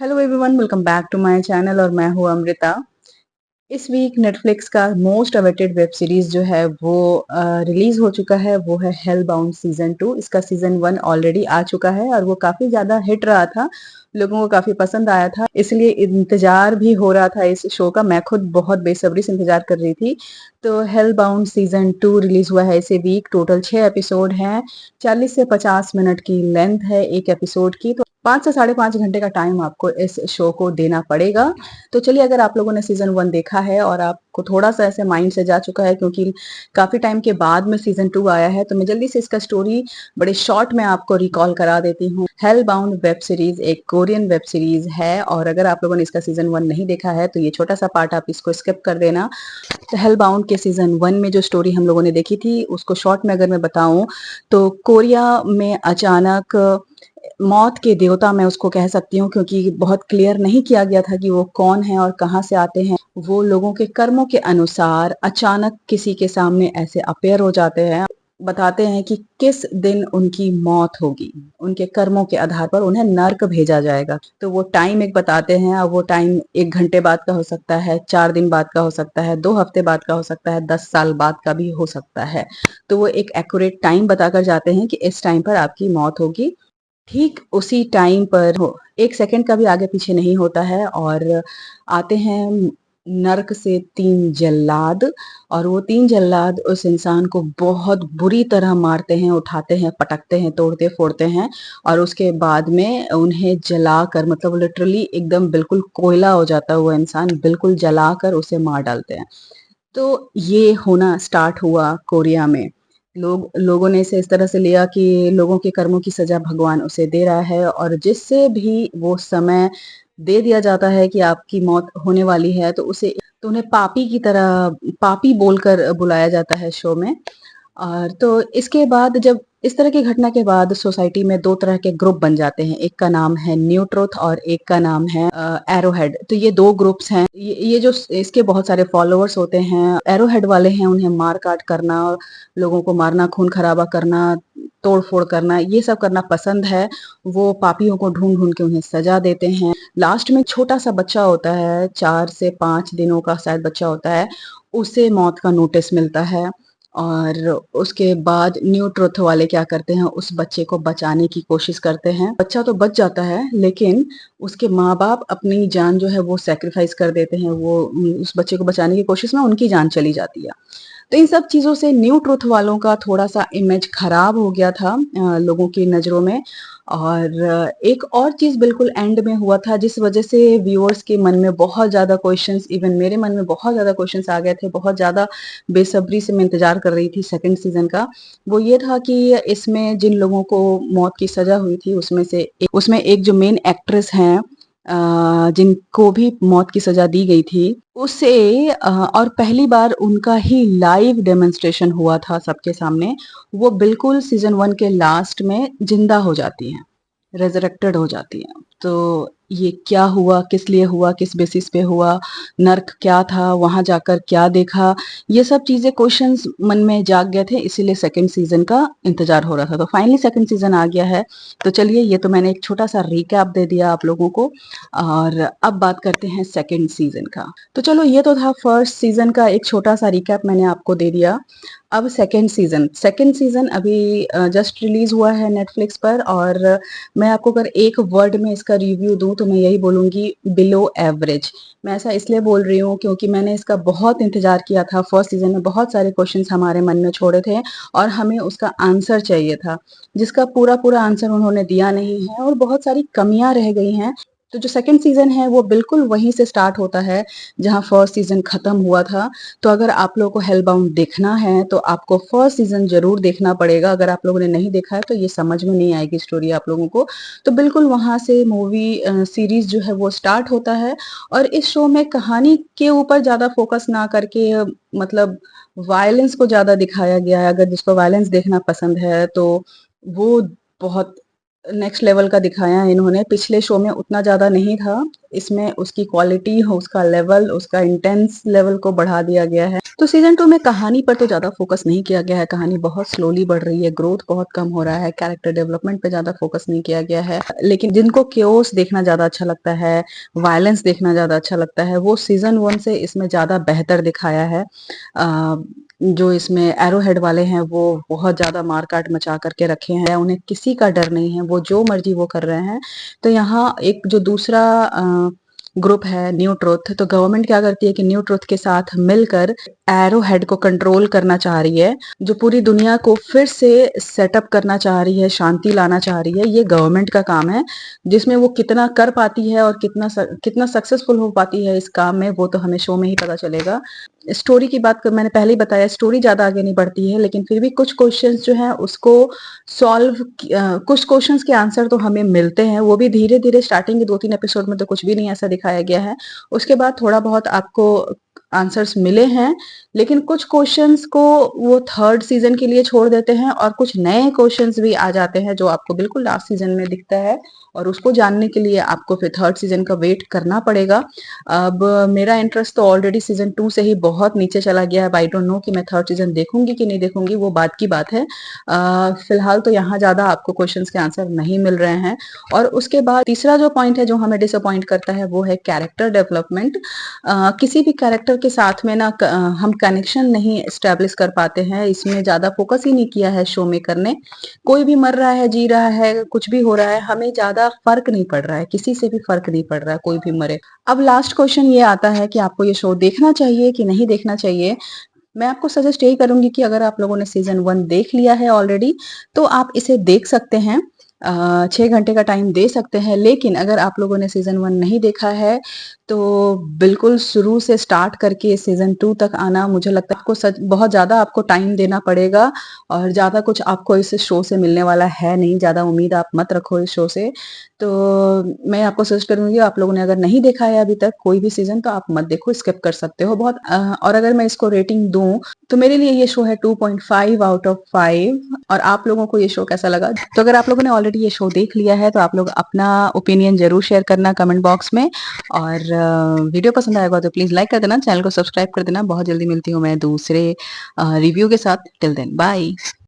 Hello everyone, welcome back to my channel और मैं हूँ अमृता। इस वीक नेटफ्लिक्स का मोस्ट अवेटेड वेब सीरीज जो है वो रिलीज हो चुका है। वो है हेल बाउंड सीजन 2। इसका सीजन 1 ऑलरेडी आ चुका है और वो काफी ज्यादा हिट रहा था, लोगों को काफी पसंद आया था, इसलिए इंतजार भी हो रहा था इस शो का। मैं खुद बहुत बेसब्री से इंतजार कर रही थी। तो हेल बाउंड सीजन 2 रिलीज हुआ है इसे वीक। टोटल 6 एपिसोड हैं, 40 से 50 मिनट की लेंथ है एक एपिसोड की। तो 5 से 5.5 घंटे का टाइम आपको इस शो को देना पड़ेगा। तो चलिए, अगर आप लोगों ने सीजन 1 देखा है और आपको थोड़ा सा ऐसे माइंड से जा चुका है, क्योंकि काफी टाइम के बाद में सीजन 2 आया है, तो मैं जल्दी से इसका स्टोरी बड़े शॉर्ट में आपको रिकॉल करा देती हूँ। हेल बाउंड वेब सीरीज एक कोरियन वेब सीरीज है और अगर आप लोगों ने इसका सीजन 1 नहीं देखा है तो ये छोटा सा पार्ट आप इसको स्किप कर देना। तो हेल बाउंड के सीजन 1 में जो स्टोरी हम लोगों ने देखी थी उसको शॉर्ट में अगर मैं बताऊं, तो कोरिया में अचानक मौत के देवता, मैं उसको कह सकती हूँ, क्योंकि बहुत क्लियर नहीं किया गया था कि वो कौन है और कहाँ से आते हैं। वो लोगों के कर्मों के अनुसार अचानक किसी के सामने ऐसे अपेयर हो जाते हैं, बताते हैं कि किस दिन उनकी मौत होगी। उनके कर्मों के आधार पर उन्हें नर्क भेजा जाएगा। तो वो टाइम एक बताते हैं, और वो टाइम 1 घंटे बाद का हो सकता है, 4 दिन बाद का हो सकता है, 2 हफ्ते बाद का हो सकता है, 10 साल बाद का भी हो सकता है। तो वो एक एक्यूरेट टाइम बताकर जाते हैं कि इस टाइम पर आपकी मौत होगी। ठीक उसी टाइम पर हो, 1 सेकंड का भी आगे पीछे नहीं होता है। और आते हैं नर्क से 3 जल्लाद, और वो 3 जल्लाद उस इंसान को बहुत बुरी तरह मारते हैं, उठाते हैं, पटकते हैं, तोड़ते फोड़ते हैं, और उसके बाद में उन्हें जलाकर, मतलब लिटरली एकदम बिल्कुल कोयला हो जाता है वो इंसान, बिल्कुल जलाकर उसे मार डालते हैं। तो ये होना स्टार्ट हुआ कोरिया में। लोगों ने इसे इस तरह से लिया कि लोगों के कर्मों की सजा भगवान उसे दे रहा है, और जिससे भी वो समय दे दिया जाता है कि आपकी मौत होने वाली है, तो उसे, तो उन्हें पापी की तरह, पापी बोलकर बुलाया जाता है शो में। और तो इसके बाद, जब इस तरह की घटना के बाद सोसाइटी में 2 तरह के ग्रुप बन जाते हैं। एक का नाम है न्यू ट्रुथ और एक का नाम है एरोहेड। तो ये 2 ग्रुप्स हैं। ये जो इसके बहुत सारे फॉलोअर्स होते हैं, एरोहेड वाले हैं, उन्हें मार काट करना, लोगों को मारना, खून खराबा करना, तोड़ फोड़ करना, ये सब करना पसंद है। वो पापियों को ढूंढ ढूंढ के उन्हें सजा देते हैं। लास्ट में छोटा सा बच्चा होता है, 4 से 5 दिनों का शायद बच्चा होता है, उसे मौत का नोटिस मिलता है। और उसके बाद न्यू ट्रुथ वाले क्या करते हैं, उस बच्चे को बचाने की कोशिश करते हैं। बच्चा तो बच जाता है, लेकिन उसके माँ बाप अपनी जान जो है वो सेक्रीफाइस कर देते हैं। वो उस बच्चे को बचाने की कोशिश में उनकी जान चली जाती है। तो इन सब चीज़ों से न्यू ट्रुथ वालों का थोड़ा-सा इमेज खराब हो गया था लोगों की नज़रों में। और एक और चीज़ बिल्कुल एंड में हुआ था, जिस वज़ह से व्यूअर्स के मन में बहुत ज़्यादा क्वेश्चंस, इवन मेरे मन में बहुत ज़्यादा क्वेश्चंस आ गए थे। बहुत ज़्यादा बेसब्री से मैं इंतज़ार कर रही थी सेकंड सीज़न का। वो ये था कि इसमें जिन लोगों को मौत की सज़ा हुई थी, उसमें एक जो मेन एक्ट्रेस हैं, जिनको भी मौत की सज़ा दी गई थी, उसे और पहली बार उनका ही लाइव डेमोंस्ट्रेशन हुआ था सबके सामने। वो बिल्कुल सीज़न 1 के लास्ट में ज़िंदा हो जाती हैं, रेज़रेक्टेड हो जाती हैं। तो ये क्या हुआ, किस लिए हुआ, किस बेसिस पे हुआ, नर्क क्या था, वहाँ जाकर क्या देखा, ये सब चीज़ें, क्वेश्चंस मन में जाग गए थे, इसीलिए सेकंड सीज़न का इंतज़ार हो रहा था। तो फाइनली सेकंड सीज़न आ गया है। तो चलिए, ये तो मैंने एक छोटा-सा रिकैप दे दिया आप लोगों को, और अब बात करते हैं सेकंड सीज़न का। तो चलो, ये तो था फर्स्ट सीज़न का एक छोटा-सा रिकैप, मैंने आपको दे दिया। अब सेकंड सीज़न अभी जस्ट रिलीज़ हुआ है नेटफ्लिक्स पर, और मैं आपको अगर एक वर्ड में इसका रिव्यू दूँ तो मैं यही बोलूँगी, बिलो एवरेज। मैं ऐसा इसलिए बोल रही हूँ क्योंकि मैंने इसका बहुत इंतज़ार किया था। फर्स्ट सीज़न में बहुत सारे क्वेश्चंस हमारे मन में छोड़े थे और हमें उसका आंसर चाहिए था, जिसका पूरा-पूरा आंसर उन्होंने दिया नहीं है, और बहुत सारी कमियाँ रह गई हैं। तो जो सेकंड सीज़न है वो बिल्कुल वहीं से स्टार्ट होता है जहाँ फर्स्ट सीज़न खत्म हुआ था। तो अगर आप लोगों को हेलबाउंड देखना है तो आपको फर्स्ट सीज़न ज़रूर देखना पड़ेगा। अगर आप लोगों ने नहीं देखा है तो ये समझ में नहीं आएगी स्टोरी आप लोगों को। तो बिल्कुल वहाँ से मूवी सीरीज़ जो है वो स्टार्ट होता है। और इस शो में कहानी के ऊपर ज़्यादा फोकस ना करके मतलब वायलेंस को ज़्यादा दिखाया गया है। अगर जिसको वायलेंस देखना पसंद है तो वो बहुत नेक्स्ट लेवल का दिखाया है इन्होंने। पिछले शो में उतना ज़्यादा नहीं था, इसमें उसकी क्वालिटी, उसका लेवल, उसका इंटेंस लेवल को बढ़ा दिया गया है। तो सीज़न 2 में कहानी पर तो ज़्यादा फ़ोकस नहीं किया गया है, कहानी बहुत स्लोली बढ़ रही है, ग्रोथ बहुत कम हो रहा है, कैरेक्टर डेवलपमेंट पे ज़्यादा फ़ोकस नहीं किया गया है। लेकिन जिनको केओस देखना ज़्यादा अच्छा लगता है, वायलेंस देखना ज़्यादा अच्छा लगता है, वो सीज़न 1 से इसमें ज़्यादा बेहतर दिखाया है। जो इसमें एरो हेड वाले हैं वो बहुत ज़्यादा मार-काट मचा करके रखे हैं, उन्हें किसी का डर नहीं है, वो जो मर्ज़ी वो कर रहे हैं। तो यहाँ एक जो दूसरा ग्रुप है न्यू ट्रुथ, तो गवर्नमेंट क्या करती है कि न्यू ट्रुथ के साथ मिलकर एरो हेड को कंट्रोल करना चाह रही है, जो पूरी दुनिया को फिर से सेटअप करना चाह रही है, शांति लाना चाह रही है। ये गवर्नमेंट का काम है, जिसमें वो कितना कर पाती है और कितना सक्सेसफुल हो पाती है इस काम में, वो तो हमें शो में ही पता चलेगा। स्टोरी की बात मैंने पहले ही बताया, स्टोरी ज़्यादा आगे नहीं बढ़ती है, लेकिन फिर भी कुछ क्वेश्चंस जो हैं उसको कुछ क्वेश्चंस के आंसर तो हमें मिलते हैं, वो भी धीरे-धीरे। स्टार्टिंग के 2-3 एपिसोड में तो कुछ भी नहीं ऐसा दिखाया गया है। उसके बाद थोड़ा बहुत आपको आंसर्स मिले हैं, लेकिन कुछ क्वेश्चंस को वो थर्ड सीज़न के लिए छोड़ देते हैं और कुछ नए क्वेश्चंस भी आ जाते हैं जो आपको बिल्कुल लास्ट सीज़न में दिखता है, और उसको जानने के लिए आपको फिर थर्ड सीज़न का वेट करना पड़ेगा। अब मेरा इंटरेस्ट तो ऑलरेडी सीज़न 2 से ही बहुत नीचे चला गया है। अब आई डोंट नो कि मैं थर्ड सीज़न देखूँगी कि नहीं देखूँगी, वो बात की बात है। फिलहाल तो यहाँ ज़्यादा आपको क्वेश्चंस के आंसर नहीं मिल रहे हैं। और उसके बाद तीसरा जो पॉइंट है जो हमें डिसअपॉइंट करता है, वो है कैरेक्टर डेवलपमेंट। किसी भी कैरेक्टर के साथ में ना हम कनेक्शन नहीं एस्टेब्लिश कर पाते हैं, इसमें ज़्यादा फोकस ही नहीं किया है शो मेकर ने। कोई भी मर रहा है, जी रहा है, कुछ भी हो रहा है, हमें ज़्यादा फ़र्क नहीं पड़ रहा है, किसी से भी फ़र्क नहीं पड़ रहा है, कोई भी मरे। अब लास्ट क्वेश्चन ये आता है कि आपको ये शो देखना चाहिए कि नहीं देखना चाहिए? मैं आपको सजेस्ट यही करूँगी कि अगर आप लोगों ने सीज़न 1 देख लिया है ऑलरेडी, तो आप इसे देख सकते हैं। 6 घंटे का टाइम दे सकते हैं, लेकिन अगर आप लोगों ने सीज़न 1 नहीं देखा है, तो बिल्कुल शुरू से स्टार्ट करके सीज़न 2 तक आना, मुझे लगता है आपको सच बहुत ज़्यादा आपको टाइम देना पड़ेगा, और ज़्यादा कुछ आपको इस शो से मिलने वाला है नहीं, ज़्यादा उम्मीद आप मत रखो इस शो से। तो मैं आपको सजेस्ट करूँगी, आप लोगों ने अगर नहीं देखा है अभी तक कोई भी सीज़न, तो आप मत देखो, स्किप कर सकते हो। और अगर मैं इसको रेटिंग दूँ, तो मेरे लिए ये शो है 2.5 आउट ऑफ 5। और आप लोगों को ये शो कैसा लगा? तो अगर आप लोगों ने ऑलरेडी ये शो देख लिया है, तो आप लोग अपना ओपिनियन ज़रूर शेयर करना कमेंट बॉक्स में, और वीडियो पसंद आएगा तो प्लीज़ लाइक कर देना, चैनल को सब्सक्राइब कर देना। बहुत जल्दी मिलती हूँ मैं दूसरे रिव्यू के साथ। Till then bye.